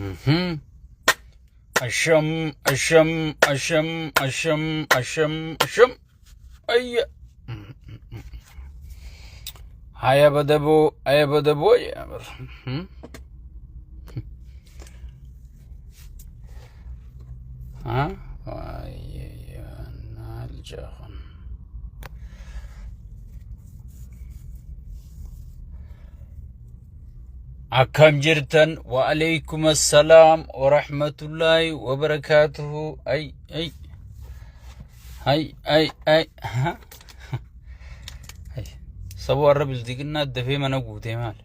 Mhm. Asham, asham, asham, asham, asham, asham. Ay. Hayabadabo, ayabadabo. Ha? Ay, naljahan. أكم جرتن وعليكم السلام ورحمة الله وبركاته أي أي أي أي أي ها أي سبوا الرب الذكرنا الدفي من أقوته مال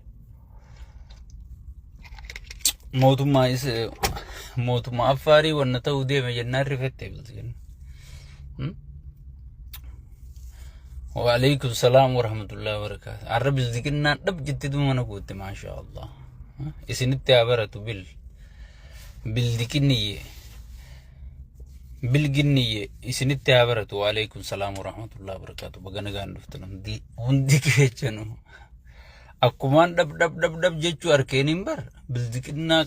موت ما أفاري ونتو دي مجنن رفتة بالذكر وعليكم السلام ورحمة الله وبركاته الرب الذكرنا دب جدد من أقوته ما شاء الله إسنت عبارة بالذكرنية بالجنية إسنت عبارة وعليكم السلام ورحمة الله وبركاته بغنا غان دفتنم دي وندي كيچنو أكمان دب جيچو أركينين بر بالذكرنا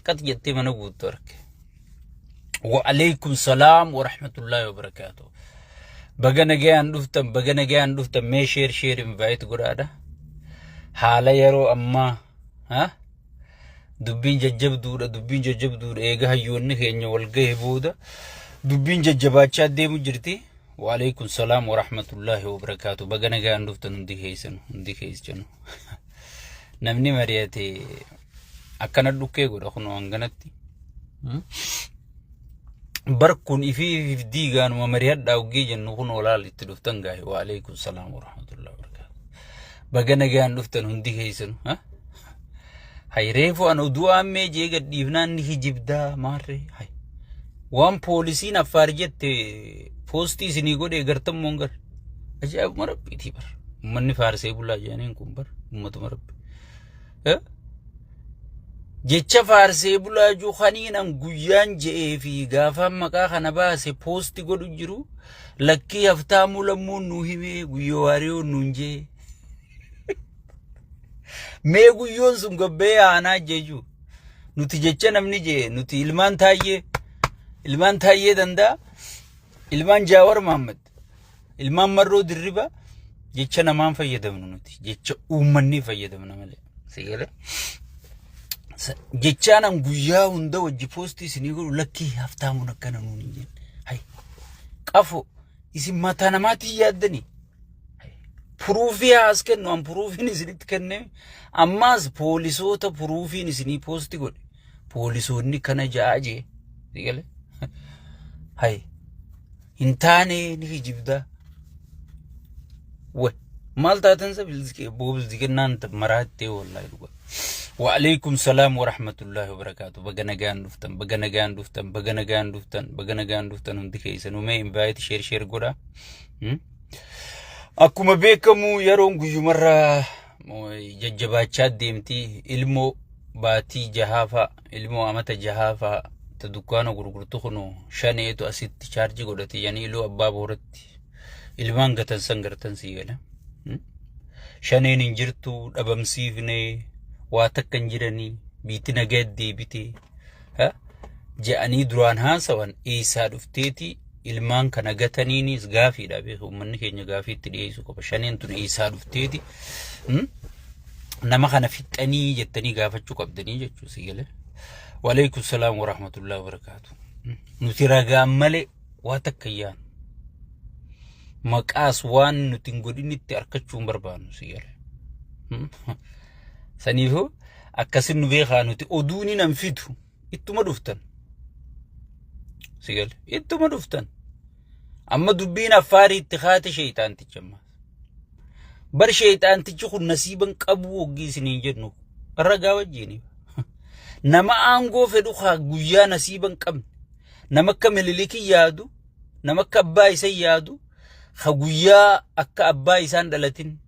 قط جتي من أقوته أرك وعليكم السلام ورحمة الله وبركاته بغنا غان دفتم مي شير انفايت غرادا حالا يرو أما ها دبين ججب دور ايغا هيون كينيا والغه بودا دبين ججباچا ديمو جرتي وعليكم السلام ورحمة الله وبركاته بغنا غان دفتن دي كيسن نمني مرياتي اكنا دوكي غو خنو انغنتي بركون في ديغان ومريات داوغي جن خنو لال تدفتن غاي وعليكم السلام ورحمة الله وبركاته بغنا غان دفتن دي كيسن ها هاي ريفو أنا دوا أمي جيجا ديفنان نهي جبدا ماري هاي وان بوليسين أفارجت فوستي سنيقو دي غرطم مونغر أجاب مربي تي بر مني فارسي بولا جانين كمبر أمت مربي جيچا فارسي بولا جو خانين أم گویان جئے في غافا مكا خنبا سي فوستي قدو جرو لكي هفتامو لمون نوهي مي گویواريو نونجي meegu yoon sun gobbee aanaa jeju nuti jecha namni je nuti ilmaan taayyee dandaa ilmaan jaawar Muhammad ilmaan marroo dirriba jecha namaan fayyadamnu nuti jecha uummanni fayyadamna malee sigale jecha nan guyyaa hunda wajji posti isinii godhu lakkii haftaamuun akkana nuuni jeen hay qafo isin mataa namaatti yaaddanii Prufi asken no prufi ni sinit kenne ammas polisota prufi ni sini posti god polisonni kana jaaje digale hay intane ni jibda we malta tansa bilzike bobz digenan marate wallahi duga wa alaykum salam wa rahmatullahi wa barakatuh bagana gan duftan ndikeysanu me invite share goda akkuma beekamu yeroon guyyumarra jajjabaachaa deemti ilmoo baatii jahafa ilmoo amata jahafa ta dukkaana gurgurtu kuno shaneetu asitti charge godhati yani iloo abbaa booratti ilmaan gatan sangartan siigala shaneen injirtu dhabamsiifne waa takkan jiranii biitina gaddi biti ja'anii duraan haasawan eesaa dhufteeti ilmaan kana gataniinis gaafiidha beeku ummanni keenya gaafiitti dhiyeessu qaba shaneen tun isaa dhufteeti nama kana fixanii jettanii gaafachuu qabdanii jechuu sigale waalaikum salaam wa rahmatullahi wa barakatuh nuti ragaa malee waa takkayaan maqaas waan nuti godhinitti argachuun barbaannu sigale saniifuu akkasin nu beekaa nuti oduuni nan fitu ittuma dhuftan sigale ittuma dhuftan amma dubbiin affaari ittikhate shaytaanti jamma bar shaytaanti kun nasiban qabu woggi isinin jennu ragaa wajjini nama aangoo fedhu kha guyyaa nasiban qabne nama kamililiki yaadu nama kabbaa isa yaadu kha guyyaa akka abbaa isaan dhalatin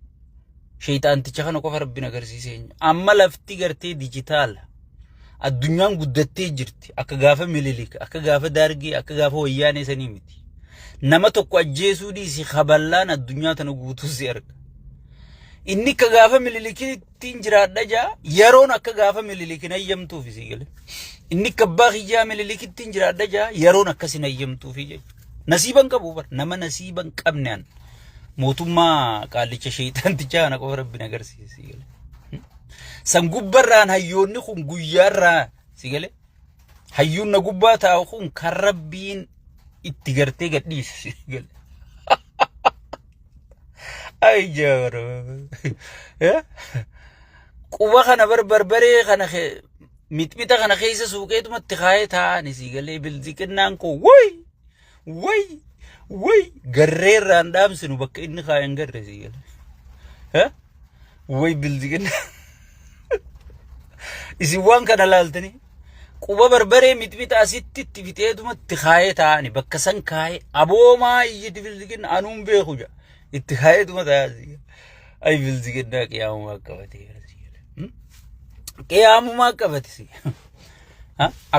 shaytaanti kana qofa rabbina garsiiseen amma lafti gartee digital addunyaan guddattee jirti akka gaafa mililika akka gaafa dargi akka gaafa wayyaane sanii miti nama tokko ajjeesuu dhiisi khaballaan addunyaa tana guutuu si arga inni akka gaafa mililikiitiin jiraadha jaa yeroon akka gaafa mililikiin ayyamtuuf isii gale inni akka abbaa kiyyaa mililikiitiin jiraadha jaa yeroon akkasin ayyamtuuf jechuudha nasiiban qabu bar nama nasiiban qabnaan mootummaa qaalicha sheeyxantichaa kana qofa rabbiin agarsiisi gale san gubbarraan hayyoonni kun guyyaarraa si gale hayyuun na gubbaa taa'u kun kan rabbiin itti gartee gadhiisi gale ay jawara ya quba kana barbaree kana mitmita kana keessa suuqeetumatti kaayee taa'ani si galee bilziqinnaan ko way garreerraan dhaamsinu bakka inni kaayan garre si galee way bilziqinnaan isin waan kana laaltanii quba barbaree mitmita asitti itti fixeetumatti kaayee taa'ani bakka san kaayee aboomaa iyyiti bilziqinna anuun beeku jaa itti kaayetuma taa'asi ay bilziqinnaa qiyaamumaa qabate qiyaamumaa qabate si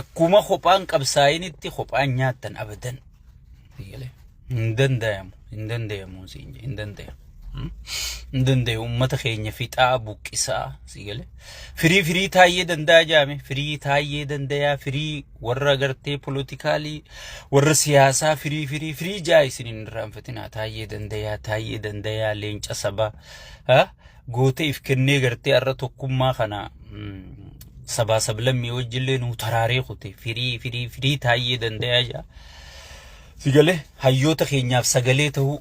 akkuma kophaan qabsaa'initti kophaan nyaattan abadan hin dandayamu hin dandayamu ummata keenya fixaa buqqisaa si gale firii taayee danda'a jaame firii taayee dandayaa firii warra gartee politikaalii warra siyaasaa firii jaa isin hin irraanfatinaa taayee dandayaa leenca sabaa goote if kennee gartee arra tokkummaa kana sabaa sablammii wajjillee nuu taraaree kute firii taayee dandayaa jaa si gale hayyoota keenyaaf sagalee ta'uu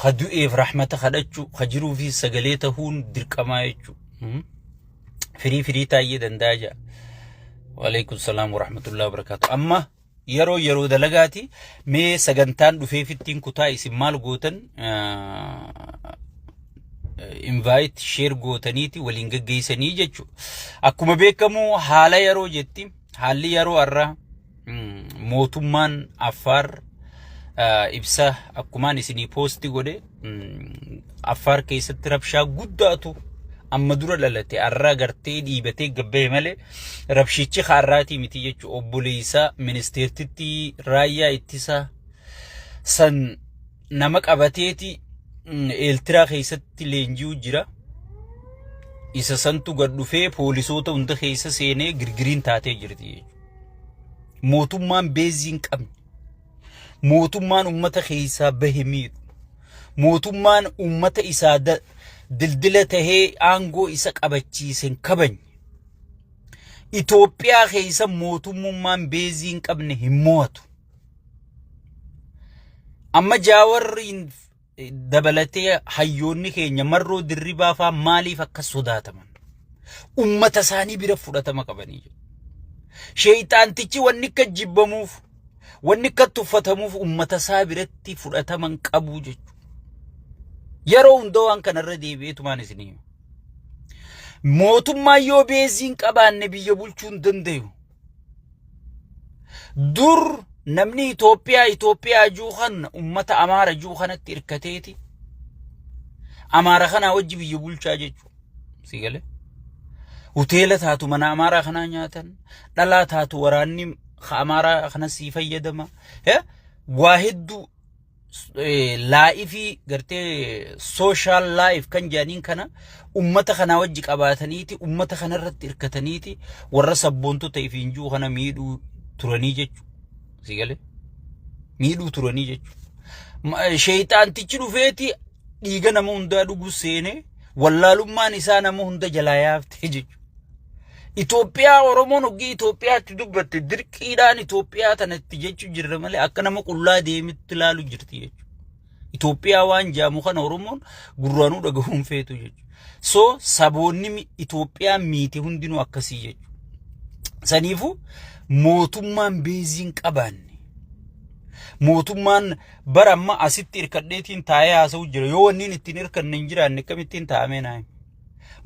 خدوئي في رحمة خدتشو خجرو في سجليته هون دركما يجو فري تايد انداجا وعليكم السلام ورحمة الله وبركاته أما يرو دلقاتي مي سجنتان دفي في التين كتاي سمال قوتن invite share قوتنيتي ولينجا جيساني جتشو أكو مبيكمو حالا يرو جتي حالي يرو أرى موتومان أفار ibsa akkumaan isinii poosti godhe affaar keessatti rabshaa guddaatu amma dura dhalate arraa gartee dhiibatee gabbee malee rabshichi harraatii miti jechuu obboleessaa ministeertitti raayyaa ittisaa san nama qabateeti eeltiraa keessatti leenji'u jira isa santu gad dhufee poolisoota hunda keessa seenee girgiriin taatee jirti jechuudha mootummaan beeziin qabne mootummaan ummata keessa bahimiidhu mootummaan ummata isaa dildila tahee aangoo isa qabachiisen kabanye Itoophiyaa keessa mootummaan beeziin qabne hin mo'atu amma jaawarriin dabalatee hayyoonni keenya marroo dirribaa faa maaliif akka sodaataman ummata isaanii bira fudhatama qabanii jiru sheeyxaantichi wanni akka jibbamuuf wanni akka tuffatamuuf ummata isaa biratti fudhataman qabu jechuudha yeroo hunda waan kanarra deebi'eetumaan isinii mootummaa yoo beeziin qabaanne biyya bulchuun dandayu dur namni Itoophiyaa juuhan ummata Amaara juuhanatti irkateeti Amaara kana wajji biyya bulchaa jechuudha si gale hoteela taatu mana Amaara kana nyaatan dhalaa taatu waraanni Amaara kana si fayyadama waa hedduu laa'ifi gartee social life kan jaaniin kana ummata kana wajji qabaataniiti ummata kana irratti irkataniiti warra sabboontota ifiinjuu kana miidhuu turanii jechuudha si gale miidhuu turanii jechuudha sheeyxaantichi dhufeeti dhiiga nama hundaa dhuguu seenee wallaalummaan isaa nama hunda jalaa yaafte jechuudha Itoophiyaa Oromoon ogii Itoophiyaatti dubbatte dirqiidhaan Itoophiyaa tanatti jechuu jirra malee akka nama qullaa deemitti ilaalu jirti jechuudha Itoophiyaa waan jaamu kana Oromoon gurraanuu dhagahuun feetu jechuudha so saboonni Itoophiyaa miite hundinuu akkasii jechuudha saniifu mootummaan beeziin qabaanne mootummaan baramma asitti irkadheetiin taa'ee haasa'u jira yoo wanniin ittiin irkanne hin jiraanne akkamittiin taa'amee naa'e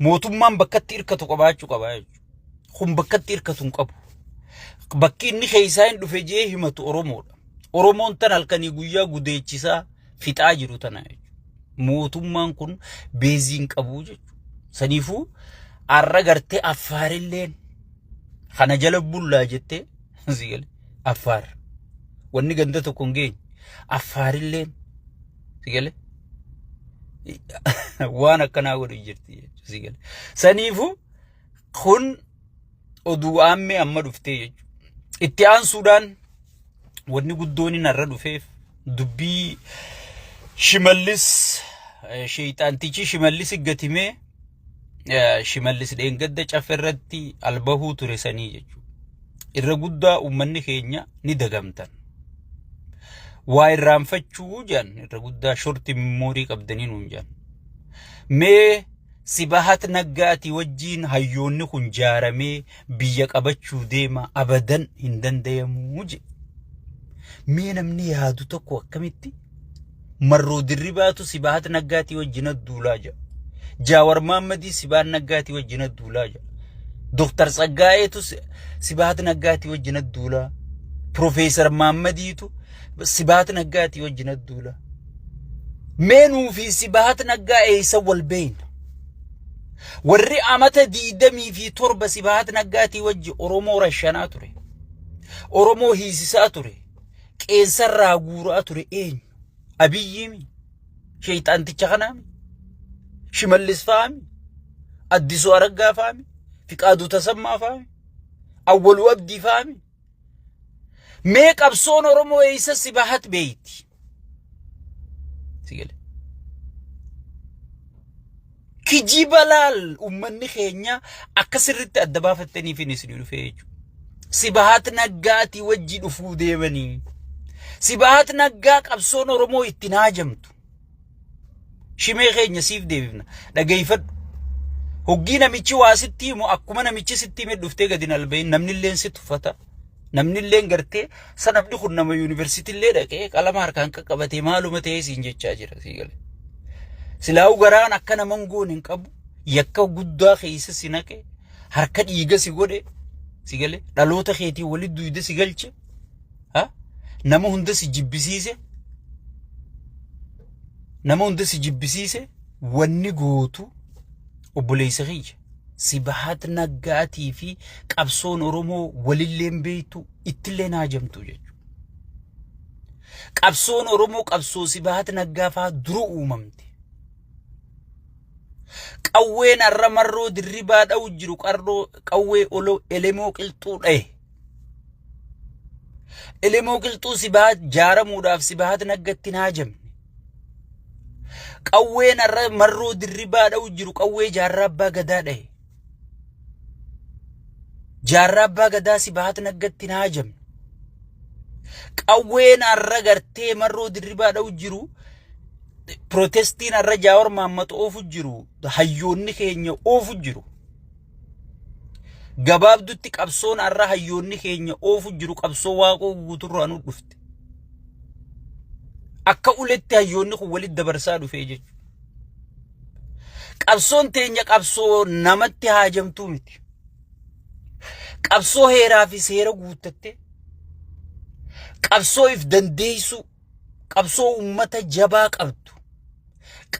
mootummaan bakkatti irkatu qabaachuu qaba jechuudha kun bakkatti irkatuun qabu bakki inni keessaa hin dhufe jee himatu Oromoodha Oromoon tan halkanii guyyaa gudeechisaa fixaa jiru tana jechuudha mootummaan kun beeziin qabu jechuudha saniifuu arra gartee Affaarilleen kana jala bullaa jettee sigale Affaar wanni ganda tokko hin geenye Affaarilleen sigale waan akkanaa godhu jirti jechuudha si gale. Saniifu kun oduu aammee amma dhuftee jechuudha. Itti aansuudhaan wanni guddoon narra dhufeef dubbii Shimallis sheeyxaantichi Shimallis gatimee Shimallis dheengadda cafferratti albahuu ture sanii jechuudha. Irra guddaa uummanni keenya ni dagamtan. Waa irraanfachuu jaan irra guddaa shorti memorii qabdanii nuun jaan. Mee Sibahat Naggaati wajjiin hayyoonni kun jaaramee biyya qabachuu deema abadan hin danda'amuu je. Mee namni yaadu tokko akkamitti marroo dirribaatu Sibahat Naggaati wajjin adduulaa jaa. Jaawar Maammadii Sibahat Naggaati wajjin adduulaa jaa. Dr. Tsaggaa'eetu Sibahat Naggaati wajjin adduulaa. Profeesar Maammadiitu Sibahat Naggaati wajjin adduulaa. Meenuu fi Sibahat Naggaa eessa wal beeyna. Warri amata 27 Sibahat Naggaati wajji Oromoo rashanaa ture. Oromoo hiisisaa ture. Qeensarraa guuraa ture eenyu? Abiyyiimi. Sheeyxaanticha kanaami. Shimallis faami. Addisuu Araggaa faami. Fiqaaduu Tasammaa faami. Awwaluu Abdii faami. Mee qabsoon Oromoo eessa Sibahat beeyti. Sigale. Kijibalaal ummanni keenya akka sirriitti adda baafattaniif hin isin dhufee jechuudha. Sibahat Naggaati wajji dhufuu deemanii. Sibahat Naggaa qabsoon Oromoo itti naajamtu. Shimee keenya siif deebifna. Dhageeffadhu. Hoggii namichi waa sitti himu akkuma namichi sitti hime dhuftee gadi nalbayin namni illee si tuffata. Namni illee gartee sanabni kun nama yuunivarsiitii illee dhaqee qalama harkaan qaqqabatee maaluma ta'ee siin jechaa jira si gale. Silaa garaan akka naman goon hin qabu yakka guddaa keessa si naqe harka dhiiga si godhe si gale dhaloota keetii walitti duyde si galche nama hunda si jibbisiise wanni gootu obboleessa kiyya Sibahat Naggaatii fi qabsoon Oromoo walilleen beeytu ittillee naajamtu jechuudha. Qabsoon Oromoo qabsoo Sibahat Naggaa faa dura uumamte. Qawween arra marroo dirribaa dha'u jiru qawwee elemoo qilxuu dhaye. Elemoo qilxuu Sibahat jaaramuudhaaf Sibahat Naggaatti naajamne. Qawween arra marroo dirribaa dha'u jiru qawwee jaarraa abbaa gadaa dhaye. Jaarraa abbaa gadaa Sibahat Naggaatti naajamne. Qawween arra gartee marroo dirribaa dha'u jiru protestiin arra Jaawar Maammat oofu jiru hayyoonni keenya oofu jiru. Gabaabdutti qabsoon arra hayyoonni keenya oofu jiru qabsoo waaqoo guuturraa nu dhufte. Akka uletti hayyoonni kun walitti dabarsaa dhufee jechuudha. Qabsoon teenya qabsoo namatti haajamtuu miti. Qabsoo heeraa fi seera guuttatte. Qabsoo if dandeessu. Qabsoo ummata jabaa qabdu.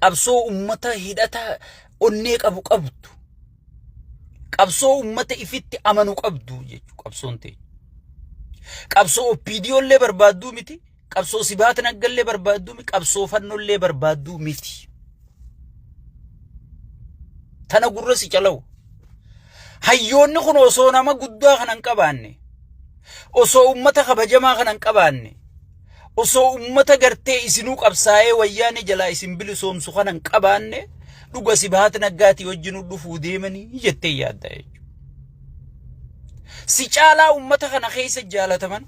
Qabsoo ummata hidhata onnee qabdu. Qabsoo ummata ifitti amanu qabdu jechuudha qabsoon teenya. Qabsoo OPDOllee barbaaddu miti. Qabsoo Sibahat Naggallee barbaaddu miti. Qabsoo Fannollee barbaaddu miti. Tana gurra si calawu. Hayyoonni kun osoo nama guddaa kanan qabaanne. Osoo ummata kabajamaa kanan qabaanne. Osoo ummata gartee isinuu qabsaa'ee wayyaanee jalaa isin bilisoomsu kanan qabaanne dhuga Sibahat Naggaatii wajjin dhufuu deemanii jettee yaadda jechuudha. Si caalaa ummata kana keessa jaalataman.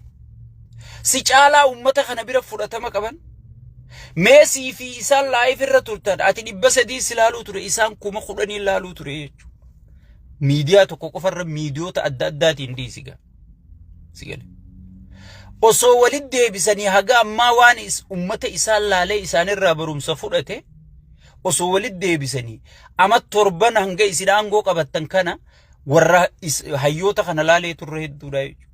Si caalaa ummata kana bira fudhatama qaban. Meesii fi isaan laayif irra turtan ati 300 ilaaluu ture isaan 10,000 ilaaluu ture jechuudha. Miidiyaa tokko qofarra miidiyoota adda addaatiin dhiisiga. Sigale. Osoo walitti deebisanii haga ammaa waan ummata isaan laalee isaanirraa barumsa fudhate osoo walitti deebisanii ama torban hanga isin aangoo qabattan kana warra hayyoota kana laalee turre hedduudha jechuudha.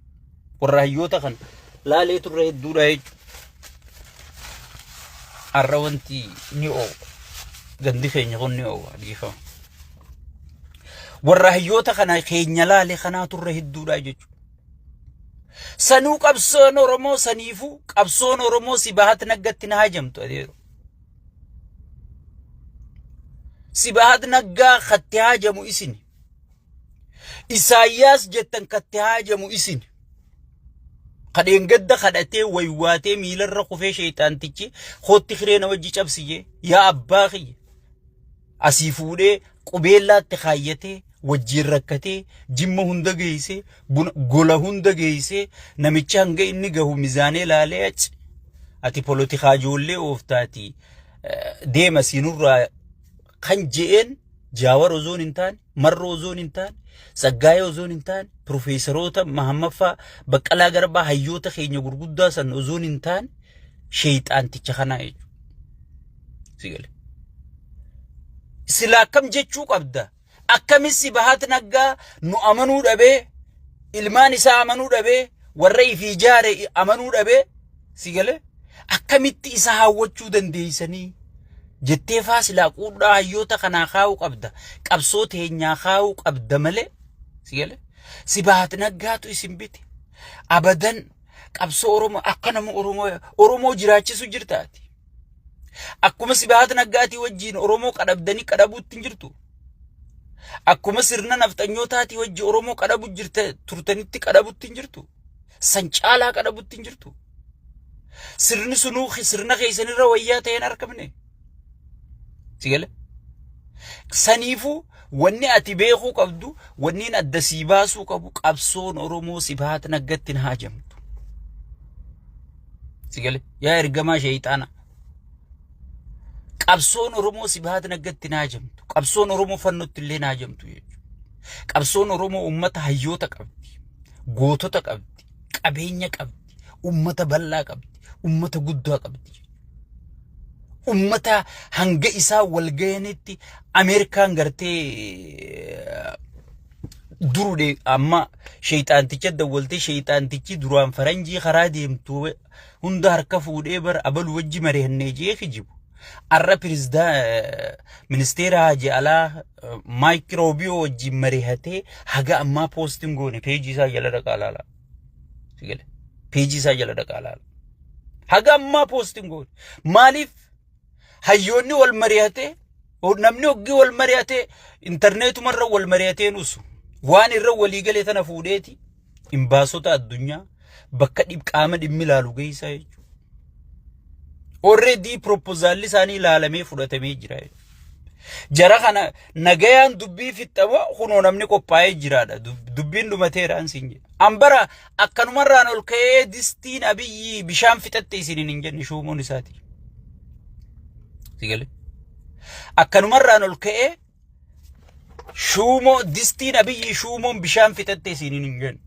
Warra hayyoota kana laalee turre hedduudha jechuudha. Har'a wanti ni oo gandi keenya kun ni oo dhiifama. Warra hayyoota kana keenya laalee kanaa turre hedduudha jechuudha. Sanuu qabsoon Oromoo saniifu qabsoon Oromoo Sibahat Naggaatti naajamtu adeero. Sibahat Naggaa katti haajamu isin. Isaayyaas jettan katti haajamu isin. Kadeen gadda kadhatee waywaatee miilarra kufee sheexaantichi kootti kireena wajji cabsiyee yaa abbaa kiyya. Asii fuudhee qubeellaatti kaayyatee wajjiin rakkatee jimma hunda geessee gola hunda geessee namicha hanga inni gahu mizaanee laalee achi. Ati polotikaa ijoollee ooftaati deema siinurraa kan je'een Jaawar ozoon hin taane Marroo ozoon hin taane Saggaayee ozoon hin taane Profeesaroota Mahammaffaa Baqqalaa Garbaa hayyoota keenya gurguddaa san ozoon hin taane sheexaanticha kanaa jechuudha. Sigale. Sila akkam jechuu qabda. Akkamis Sibahat Naggaa nu amanuu dhabee ilmaan isaa amanuu dhabee warra ifii jaare amanuu dhabee sigale. Akkamitti isa hawwachuu dandeessanii jettee faasilaa quudhaa hayyoota kanaa kaa'uu qabda. Qabsoo teenyaa kaa'uu qabda malee sigale. Sibahat Naggaatu isin bite. Abadan qabsoo Oromoo akka nama Oromoo jiraachisu jirtaati. Akkuma Sibahat Naggaatii wajjiin Oromoo qadhabdanii qadhabuutti hin jirtu. Akkuma sirna nafxanyootaati wajji Oromoo qadhabu jirte turtanitti qadhabuutti hin jirtu. San caalaa qadhabuutti hin jirtu. Sirni sunuu sirna keessanirra wayyaa ta'een argamne. Sigale. Saniifuu wanni ati beekuu qabdu wanni adda sii baasuu qabu qabsoon Oromoo Sibahat Naggaatti hin haajamtu. Sigale. Yaa ergamaa sheexaana. Qabsoon Oromoo Sibahat Naggaatti hin haajamtu. Qabsoon Oromoo fannootti illee hin haajamtu jechuudha. Qabsoon Oromoo uummata hayyoota qabdi. Gootota qabdi. Qabeenya qabdi. Uummata bal'aa qabdi. Uummata guddaa qabdi. Uummata hanga isaa walgayeenitti Ameerikaan gartee durudhe amma sheexaanticha dawwaltee sheexaantichi duraan faranjii karaa deemtu hunda harka fuudhee bar abalu wajji mari'annee jee kijibu. Arra ministeera Haji Alaa Maayikiroobiyo wajji mari'atee haga ammaa poostiin goone peejii isaa jala dhaqaa laala. Sigale. Peejii isaa jala dhaqaa laala. Haga ammaa poostiin goone. Maaliif hayyoonni wal mari'atee namni hoggi wal mari'atee intarneetumarra wal mari'atee nusu waan irra walii galee tana fuudheeti imbaasota addunyaa bakka qaama dhimmi ilaalu geessaa jechuudha. Already proposal isaanii ilaalamee fudhatamee jira. Jara kana nagayaan dubbii fixxama kunoo namni qophaa'ee jiraadha. Dubbiin dhumateeraan siin jedha. Ambara akkanumarraan ol ka'ee distiin Abiyyi bishaan fixatte isiniin hin jenne shuumuun isaati. Sigale. Akkanumarraan ol ka'ee distiin Abiyyi shuumuun bishaan fixatte isiniin hin jenne.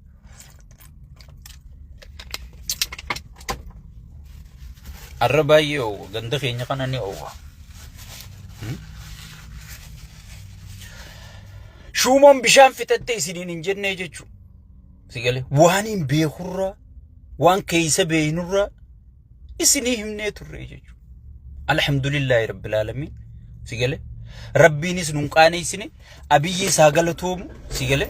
Arrabaayee oo ganda keenya kana ni oowa. Shuumuun bishaan fixatte isiniin hin jenne jechuudha. Sigale. Waan hin beekurraa waan keessa beeynurraa isinii himnee turre jechuudha. Alhamdulillahi Rabbil Alamin. Sigale. Rabbiinis nun qaaneessine Abiyyi isaa galatoomu. Sigale.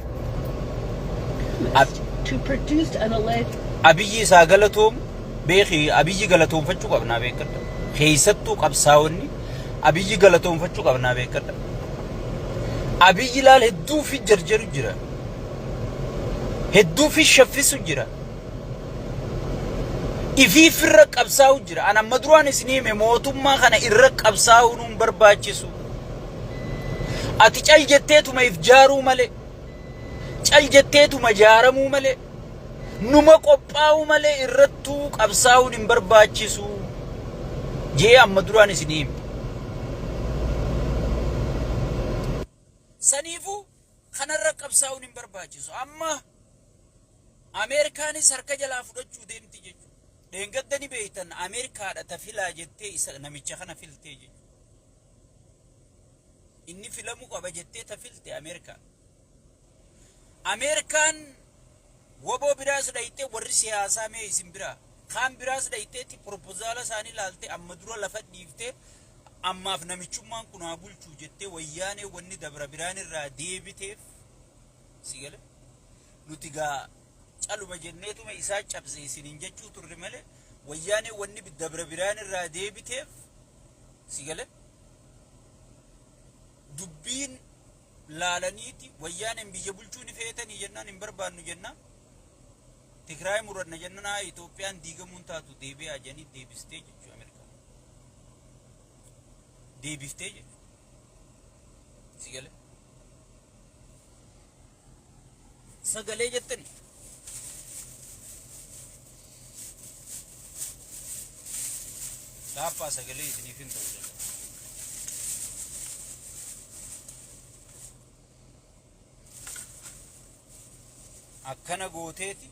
Abiyyi isaa galatoomu. Beekii Abiyyi galatoonfachuu qabnaa beekadha. Keessattuu qabsaa'onni Abiyyi galatoonfachuu qabnaa beekadha. Abiyyi laal hedduu fi jarjaru jira. Hedduu fi shaffisu jira. Ifii firra qabsaa'u jira. Ana amma duraan isin hime mootummaa kana irra qabsaa'uu nuun barbaachisu. Ati cal jetteetuma if jaaruu malee. Cal jetteetuma jaaramuu malee. Numa qophaa'u malee irrattuu qabsaa'uun hin barbaachisu. Jee amma duraan isin hime. Saniifuu kanarra qabsaa'uun hin barbaachisu. Amma Ameerikaanis harka jalaa fudhachuu deemti jechuudha. Dheengaddani beektan Ameerikaadha tafilaa jettee isa namicha kana filtee jechuudha. Inni filamuu qaba jettee tafilte Ameerikaan. Ameerikaan waboo biraas dhayitee warri siyaasaa mee isin biraa kaan biraas dhayiteetti propozaala isaanii laaltee amma dura lafa dhiiftee ammaaf namichummaan kun haa bulchuu jettee wayyaanee wanni dabra biraan irraa deebiteef sigale nuti gaa caluma jenneetuma isaa cabse isiniin jechuu turre malee wayyaanee wanni dabra biraan irraa deebiteef sigale dubbiin laalaniiti wayyaan biyya bulchuun feetanii jennaan hin barbaannu jennaan Tigraay muranna jennaan Itoophiyaan diigamuun taatu deebi'aa janii deebistee jechuu Ameerikaan deebiftee jechuu sigale sagalee jettani Lapa sagalee isiniif hin ta'u jala akkana gooteeti